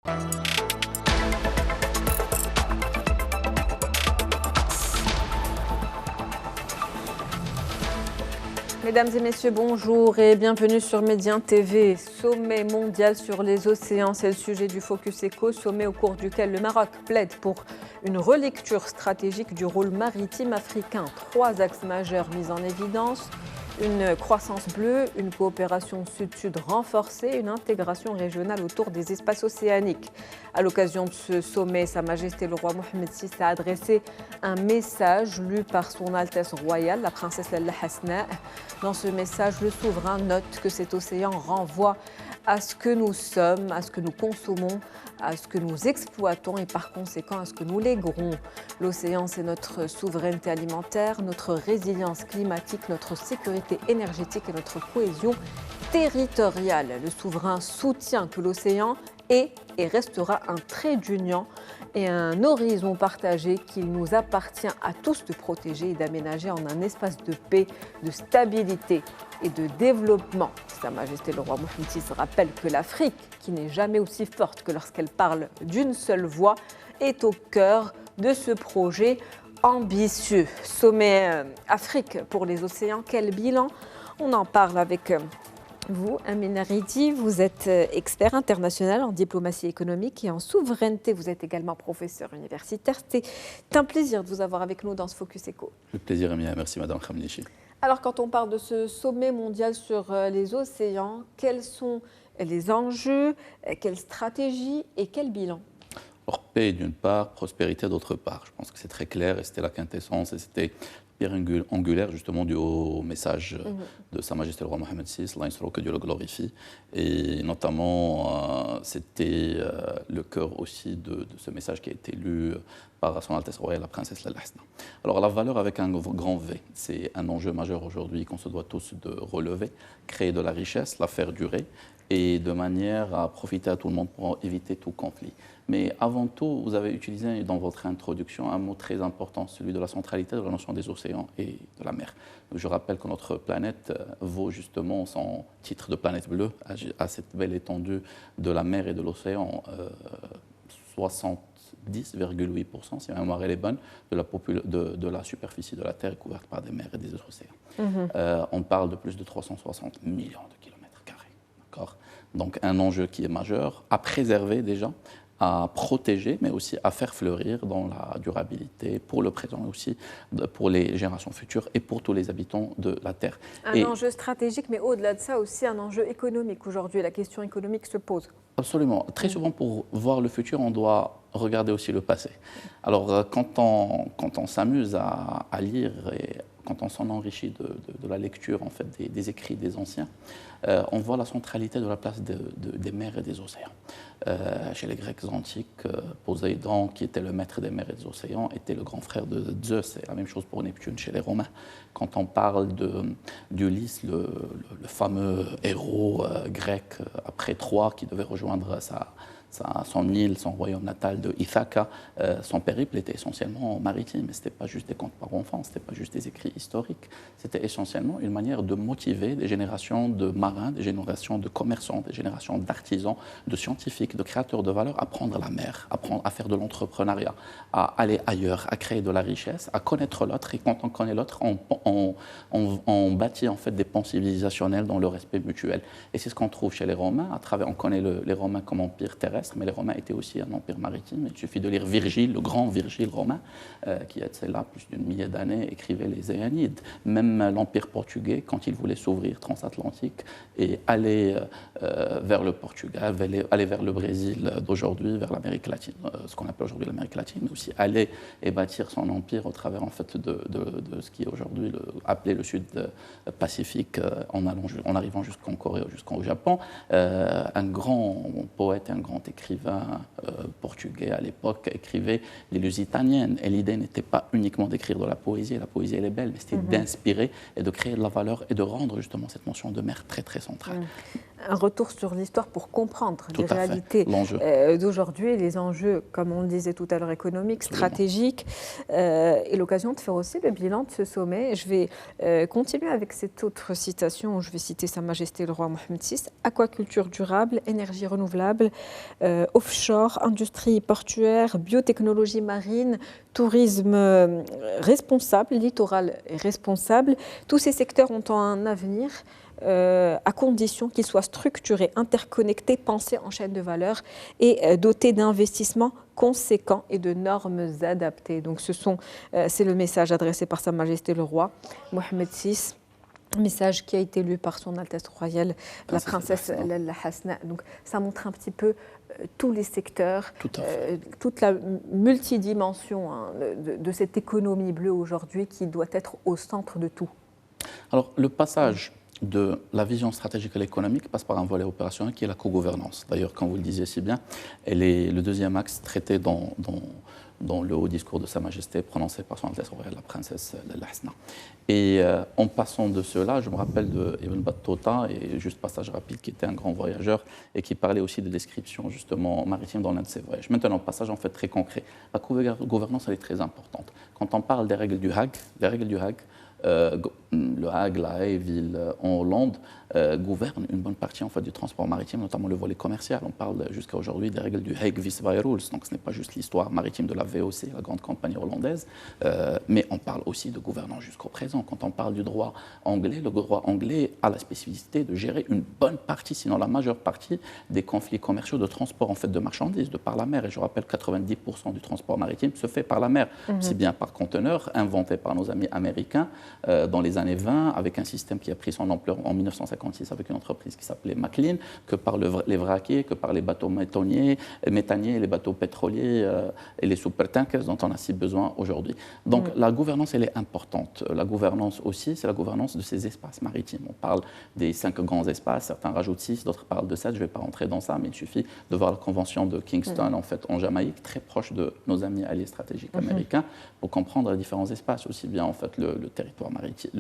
Mesdames et messieurs, bonjour et bienvenue sur Médien TV. Sommet mondial sur les océans, c'est le sujet du Focus Eco, sommet au cours duquel le Maroc plaide pour une relecture stratégique du rôle maritime africain. 3 axes majeurs mis en évidence: une croissance bleue, une coopération sud-sud renforcée, une intégration régionale autour des espaces océaniques. À l'occasion de ce sommet, Sa Majesté le roi Mohammed VI a adressé un message lu par son Altesse royale, la princesse Lalla Hasna. Dans ce message, le souverain note que cet océan renvoie à ce que nous sommes, à ce que nous consommons, à ce que nous exploitons et par conséquent à ce que nous léguerons. L'océan, c'est notre souveraineté alimentaire, notre résilience climatique, notre sécurité énergétique et notre cohésion territoriale. Le souverain soutient que l'océan est et restera un trait d'union et un horizon partagé qu'il nous appartient à tous de protéger et d'aménager en un espace de paix, de stabilité et de développement. Sa Majesté le roi Mohammed VI rappelle que l'Afrique, qui n'est jamais aussi forte que lorsqu'elle parle d'une seule voix, est au cœur de ce projet ambitieux. Sommet Afrique pour les océans, quel bilan? On en parle avec vous, Amina Ridi. Vous êtes expert international en diplomatie économique et en souveraineté. Vous êtes également professeur universitaire. C'est un plaisir de vous avoir avec nous dans ce Focus Eco. Le plaisir est mien. Merci, Madame Khamnichi. Alors, quand on parle de ce sommet mondial sur les océans, quels sont les enjeux, quelle stratégie et quel bilan? Alors, paix d'une part, prospérité d'autre part. Je pense que c'est très clair et c'était la quintessence et c'était pierre angulaire justement du haut message de Sa Majesté le roi Mohammed VI, que Dieu le glorifie. Et notamment, c'était le cœur aussi de ce message qui a été lu par Son Altesse royale, la princesse Lalla Hasna. Alors la valeur avec un grand V, c'est un enjeu majeur aujourd'hui qu'on se doit tous de relever, créer de la richesse, la faire durer, et de manière à profiter à tout le monde pour éviter tout conflit. Mais avant tout, vous avez utilisé dans votre introduction un mot très important, celui de la centralité de la notion des océans et de la mer. Je rappelle que notre planète vaut justement son titre de planète bleue à cette belle étendue de la mer et de l'océan, 70,8%, si ma mémoire est bonne, de la superficie de la Terre est couverte par des mers et des océans. On parle de plus de 360 millions de kilomètres carrés. D'accord ? Donc un enjeu qui est majeur, à préserver déjà, à protéger, mais aussi à faire fleurir dans la durabilité pour le présent et aussi pour les générations futures et pour tous les habitants de la Terre. Un enjeu stratégique, mais au-delà de ça aussi un enjeu économique. Aujourd'hui, la question économique se pose. Absolument. Très souvent, pour voir le futur, on doit regarder aussi le passé. Alors, quand on s'amuse à lire et quand on s'en enrichit de la lecture en fait, des écrits des anciens, on voit la centralité de la place des mers et des océans. Chez les Grecs antiques, Poséidon, qui était le maître des mers et des océans, était le grand frère de Zeus. C'est la même chose pour Neptune chez les Romains. Quand on parle d'Ulysse, le fameux héros grec après Troie, qui devait rejoindre son île, son royaume natal de Ithaca, son périple était essentiellement maritime. Ce n'était pas juste des contes par enfants, ce n'était pas juste des écrits historiques. C'était essentiellement une manière de motiver des générations de marins, des générations de commerçants, des générations d'artisans, de scientifiques, de créateurs de valeur à prendre la mer, à faire de l'entrepreneuriat, à aller ailleurs, à créer de la richesse, à connaître l'autre. Et quand on connaît l'autre, on bâtit en fait des ponts civilisationnels dans le respect mutuel. Et c'est ce qu'on trouve chez les Romains. On connaît les Romains comme empire terrestre, mais les Romains étaient aussi un empire maritime. Il suffit de lire Virgile, le grand Virgile romain, qui est là plus d'une millier d'années, écrivait les Éanides. Même l'empire portugais, quand il voulait s'ouvrir transatlantique et aller vers le Portugal, aller vers le Brésil d'aujourd'hui, vers l'Amérique latine, ce qu'on appelle aujourd'hui l'Amérique latine, mais aussi aller et bâtir son empire au travers en fait de ce qui est aujourd'hui appelé le Sud Pacifique, en arrivant jusqu'en Corée, jusqu'au Japon. Un grand poète, un grand écrivain portugais à l'époque écrivait les Lusitaniennes. Et l'idée n'était pas uniquement d'écrire de la poésie elle est belle, mais c'était d'inspirer et de créer de la valeur et de rendre justement cette notion de mer très très centrale. Un retour sur l'histoire pour comprendre les réalités d'aujourd'hui, les enjeux, comme on le disait tout à l'heure, économiques, stratégiques, et l'occasion de faire aussi le bilan de ce sommet. Je vais continuer avec cette autre citation où je vais citer Sa Majesté le roi Mohamed VI. Aquaculture durable, énergie renouvelable, offshore, industrie portuaire, biotechnologie marine, tourisme responsable, littoral responsable. Tous ces secteurs ont un avenir. À condition qu'ils soient structurés, interconnectés, pensés en chaîne de valeur et dotés d'investissements conséquents et de normes adaptées. Donc c'est le message adressé par Sa Majesté le roi Mohamed VI. Un message qui a été lu par son Altesse royale, la princesse Lalla Hasna. Donc ça montre un petit peu tous les secteurs, toute la multidimension de cette économie bleue aujourd'hui qui doit être au centre de tout. Alors le passage de la vision stratégique et économique passe par un volet opérationnel qui est la co-gouvernance. D'ailleurs, comme vous le disiez si bien, elle est le deuxième axe traité dans le haut discours de Sa Majesté prononcé par son Altesse royale, la princesse Lalla Hasna. Et en passant de cela, je me rappelle de Ibn Battuta, et juste passage rapide, qui était un grand voyageur et qui parlait aussi de description justement maritime dans l'un de ses voyages. Maintenant, passage en fait très concret. La co-gouvernance, elle est très importante. Quand on parle des règles du Hague, le Hague, la Haye, ville en Hollande, gouverne une bonne partie en fait, du transport maritime, notamment le volet commercial. On parle jusqu'à aujourd'hui des règles du Hague Visby Rules, donc ce n'est pas juste l'histoire maritime de la VOC, la grande compagnie hollandaise, mais on parle aussi de gouvernance jusqu'au présent. Quand on parle du droit anglais, le droit anglais a la spécificité de gérer une bonne partie, sinon la majeure partie, des conflits commerciaux de transport en fait, de marchandises, de par la mer. Et je rappelle, 90% du transport maritime se fait par la mer, aussi bien par conteneurs, inventés par nos amis américains dans les années 20, avec un système qui a pris son ampleur en 1956 avec une entreprise qui s'appelait McLean, que par les vraquiers, que par les bateaux méthaniers, les bateaux pétroliers et les supertankers dont on a si besoin aujourd'hui. Donc la gouvernance, elle est importante. La gouvernance aussi, c'est la gouvernance de ces espaces maritimes. On parle des 5 grands espaces, certains rajoutent 6, d'autres parlent de 7, je ne vais pas rentrer dans ça, mais il suffit de voir la convention de Kingston, en fait, en Jamaïque, très proche de nos amis alliés stratégiques américains, pour comprendre les différents espaces, aussi bien en fait, le territoire maritime,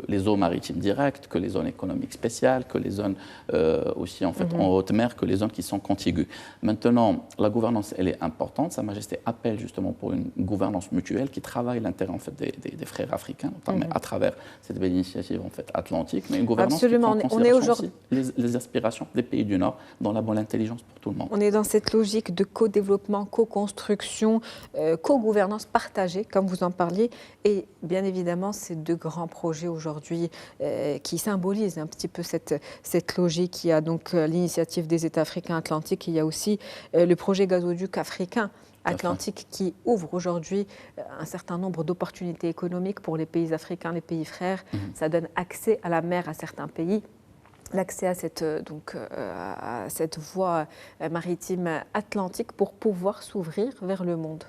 les eaux maritimes directes, que les zones économiques spéciales, que les zones aussi en, fait, en haute mer, que les zones qui sont contiguës. Maintenant, la gouvernance, elle est importante. Sa Majesté appelle justement pour une gouvernance mutuelle qui travaille l'intérêt en fait, des frères africains, notamment à travers cette belle initiative en fait, atlantique, mais une gouvernance Absolument. qui prend en considération aussi les aspirations des pays du Nord dans la bonne intelligence pour tout le monde. On est dans cette logique de co-développement, co-construction, co-gouvernance partagée, comme vous en parliez, et bien évidemment, ces 2 grands projets aujourd'hui qui symbolisent un petit peu cette logique. Il y a donc l'initiative des États africains atlantiques, il y a aussi le projet gazoduc africain atlantique qui ouvre aujourd'hui un certain nombre d'opportunités économiques pour les pays africains, les pays frères. Ça donne accès à la mer à certains pays. L'accès à cette voie maritime atlantique pour pouvoir s'ouvrir vers le monde.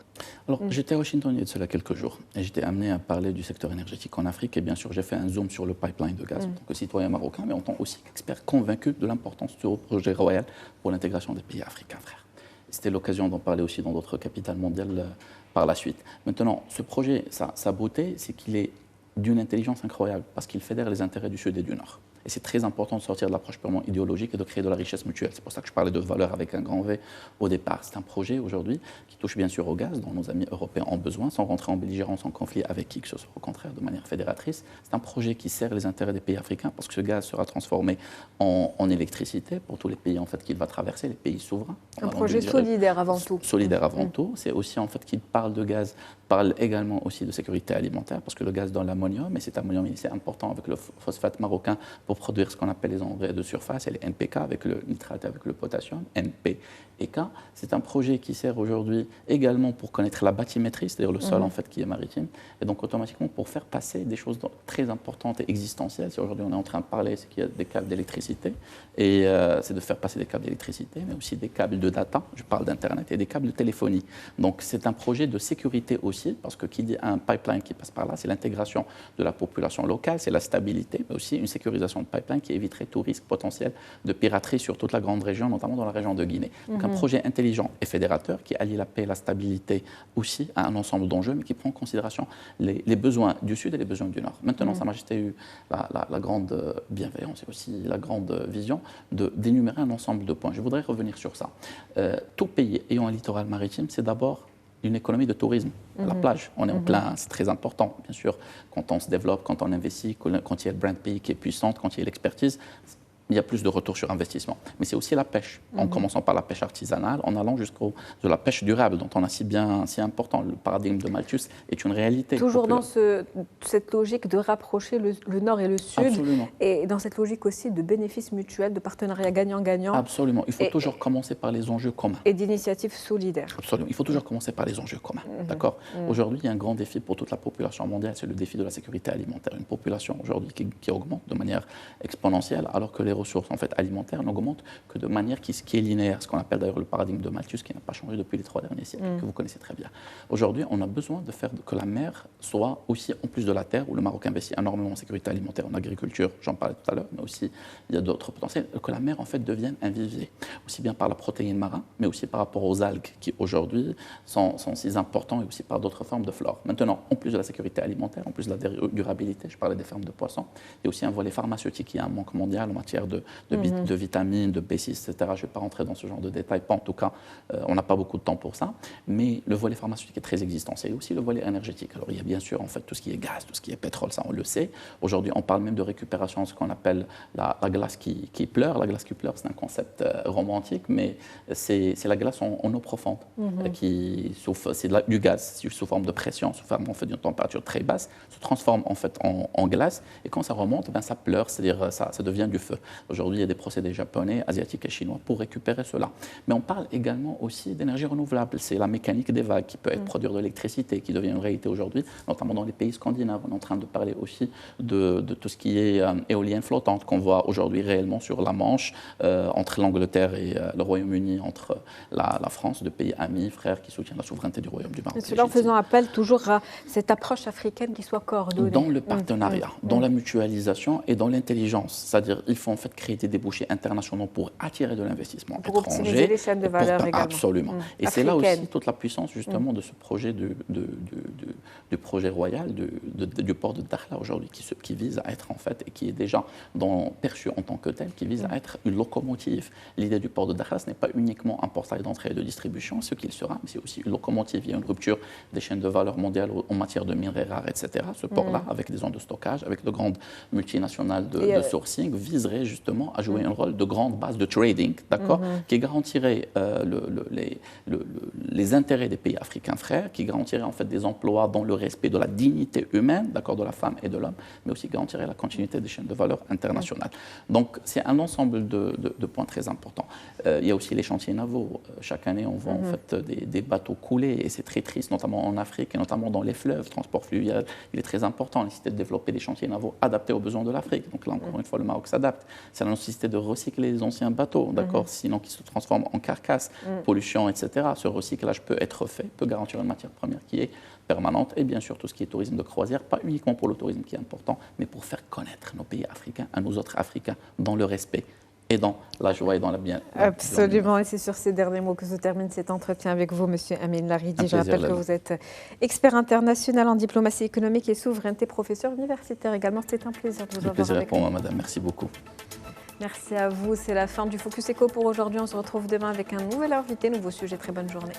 Alors, j'étais à Washington il y a de cela quelques jours et j'étais amené à parler du secteur énergétique en Afrique et bien sûr j'ai fait un zoom sur le pipeline de gaz en tant que citoyen marocain, mais en tant aussi qu'expert convaincu de l'importance du projet royal pour l'intégration des pays africains, frère. C'était l'occasion d'en parler aussi dans d'autres capitales mondiales par la suite. Maintenant, ce projet, sa beauté, c'est qu'il est d'une intelligence incroyable parce qu'il fédère les intérêts du Sud et du Nord. Et c'est très important de sortir de l'approche purement idéologique et de créer de la richesse mutuelle. C'est pour ça que je parlais de valeur avec un grand V au départ. C'est un projet aujourd'hui qui touche bien sûr au gaz, dont nos amis européens ont besoin, sans rentrer en belligérance, en conflit avec qui que ce soit, au contraire, de manière fédératrice. C'est un projet qui sert les intérêts des pays africains parce que ce gaz sera transformé en électricité pour tous les pays en fait, qu'il va traverser, les pays souverains. Un projet solidaire avant tout. Solidaire avant tout. C'est aussi en fait qu'il parle de gaz, parle également aussi de sécurité alimentaire parce que le gaz donne l'ammonium et cet ammonium c'est important avec le phosphate marocain pour produire ce qu'on appelle les engrais de surface et les NPK avec le nitrate et avec le potassium, NP et K. C'est un projet qui sert aujourd'hui également pour connaître la bathymétrie, c'est-à-dire le sol en fait qui est maritime, et donc automatiquement pour faire passer des choses très importantes et existentielles. Si aujourd'hui on est en train de parler, c'est qu'il y a des câbles d'électricité et c'est de faire passer des câbles d'électricité, mais aussi des câbles de data, je parle d'Internet, et des câbles de téléphonie. Donc c'est un projet de sécurité aussi, parce que qui dit un pipeline qui passe par là, c'est l'intégration de la population locale, c'est la stabilité, mais aussi une sécurisation réalisation de pipeline qui éviterait tout risque potentiel de piraterie sur toute la grande région, notamment dans la région de Guinée. Donc un projet intelligent et fédérateur qui allie la paix et la stabilité aussi à un ensemble d'enjeux, mais qui prend en considération les besoins du Sud et les besoins du Nord. Maintenant, Sa Majesté a eu la grande bienveillance et aussi la grande vision d'énumérer un ensemble de points. Je voudrais revenir sur ça. Tout pays ayant un littoral maritime, c'est d'abord une économie de tourisme. La plage, on est en plein, c'est très important, bien sûr, quand on se développe, quand on investit, quand il y a le brand pays qui est puissant, quand il y a l'expertise, il y a plus de retour sur investissement. Mais c'est aussi la pêche, en commençant par la pêche artisanale, en allant de la pêche durable, dont on a si important. Le paradigme de Malthus est une réalité. Toujours dans cette logique de rapprocher le Nord et le Sud. Absolument. Et dans cette logique aussi de bénéfices mutuels, de partenariats gagnant-gagnant. Absolument. Il faut toujours commencer par les enjeux communs. Et d'initiatives solidaires. Absolument. Il faut toujours commencer par les enjeux communs. D'accord. Aujourd'hui, il y a un grand défi pour toute la population mondiale, c'est le défi de la sécurité alimentaire. Une population aujourd'hui qui augmente de manière exponentielle, alors que les ressources en fait, alimentaires n'augmentent que de manière qui est linéaire, ce qu'on appelle d'ailleurs le paradigme de Malthus, qui n'a pas changé depuis les 3 derniers siècles, que vous connaissez très bien. Aujourd'hui, on a besoin de faire que la mer soit aussi, en plus de la terre, où le Maroc investit énormément en sécurité alimentaire, en agriculture, j'en parlais tout à l'heure, mais aussi il y a d'autres potentiels, que la mer en fait devienne un vivier, aussi bien par la protéine marin, mais aussi par rapport aux algues qui aujourd'hui sont si importants, et aussi par d'autres formes de flore. Maintenant, en plus de la sécurité alimentaire, en plus de la durabilité, je parlais des fermes de poissons, il y a aussi un volet pharmaceutique, il y a un manque mondial en matière de vitamines, de B6, etc. Je ne vais pas rentrer dans ce genre de détails, pas en tout cas, on n'a pas beaucoup de temps pour ça, mais le volet pharmaceutique est très existentiel, et aussi le volet énergétique. Alors il y a bien sûr en fait tout ce qui est gaz, tout ce qui est pétrole, ça on le sait. Aujourd'hui on parle même de récupération, ce qu'on appelle la glace qui pleure. La glace qui pleure, c'est un concept romantique, mais c'est la glace en eau profonde, c'est du gaz sous forme de pression, sous forme en fait, d'une température très basse, se transforme en fait en glace, et quand ça remonte, ben, ça pleure, c'est-à-dire ça devient du feu. Aujourd'hui, il y a des procédés japonais, asiatiques et chinois pour récupérer cela. Mais on parle également aussi d'énergie renouvelable. C'est la mécanique des vagues qui peut être produire de l'électricité, qui devient une réalité aujourd'hui, notamment dans les pays scandinaves. On est en train de parler aussi de tout ce qui est éolienne flottante qu'on voit aujourd'hui réellement sur la Manche, entre l'Angleterre et le Royaume-Uni, entre la France, deux pays amis, frères qui soutiennent la souveraineté du Royaume du Maroc. Et cela en faisant appel toujours à cette approche africaine qui soit coordonnée. Dans le partenariat, dans la mutualisation et dans l'intelligence. C'est-à-dire il faut en fait créer des débouchés internationaux pour attirer de l'investissement étranger. Pour optimiser les chaînes de valeur également. Absolument. Et c'est là aussi toute la puissance justement de ce projet du projet royal du port de Dakhla aujourd'hui, qui vise à être en fait, et qui est déjà perçu en tant que tel, qui vise à être une locomotive. L'idée du port de Dakhla, ce n'est pas uniquement un portail d'entrée et de distribution, ce qu'il sera, mais c'est aussi une locomotive. Il y a une rupture des chaînes de valeur mondiales en matière de minerais rares, etc. Ce port-là, avec des zones de stockage, avec de grandes multinationales de sourcing, viserait justement à jouer un rôle de grande base de trading, d'accord, qui garantirait les intérêts des pays africains frères, qui garantirait en fait des emplois dans le respect de la dignité humaine, d'accord, de la femme et de l'homme, mais aussi garantirait la continuité des chaînes de valeur internationales. Donc c'est un ensemble de points très importants. Il y a aussi les chantiers navaux. Chaque année, on voit en fait des bateaux couler, et c'est très triste, notamment en Afrique et notamment dans les fleuves. Le transport fluvial, il est très important. La nécessité de développer des chantiers navaux adaptés aux besoins de l'Afrique. Donc là, encore une fois, le Maroc s'adapte. C'est la nécessité de recycler les anciens bateaux, d'accord, sinon qui se transforment en carcasses, pollution, etc. Ce recyclage peut être fait, peut garantir une matière première qui est permanente, et bien sûr tout ce qui est tourisme de croisière, pas uniquement pour le tourisme qui est important, mais pour faire connaître nos pays africains à nous autres Africains dans le respect et dans la joie et dans la bien. Absolument, et c'est sur ces derniers mots que se termine cet entretien avec vous, Monsieur Amin Laridi. Je rappelle que vous êtes expert international en diplomatie économique et souveraineté, professeur universitaire également. C'était un plaisir de vous avoir avec nous. Un plaisir pour moi, madame. Merci beaucoup. Merci à vous. C'est la fin du Focus Eco pour aujourd'hui. On se retrouve demain avec un nouvel invité, nouveau sujet. Très bonne journée.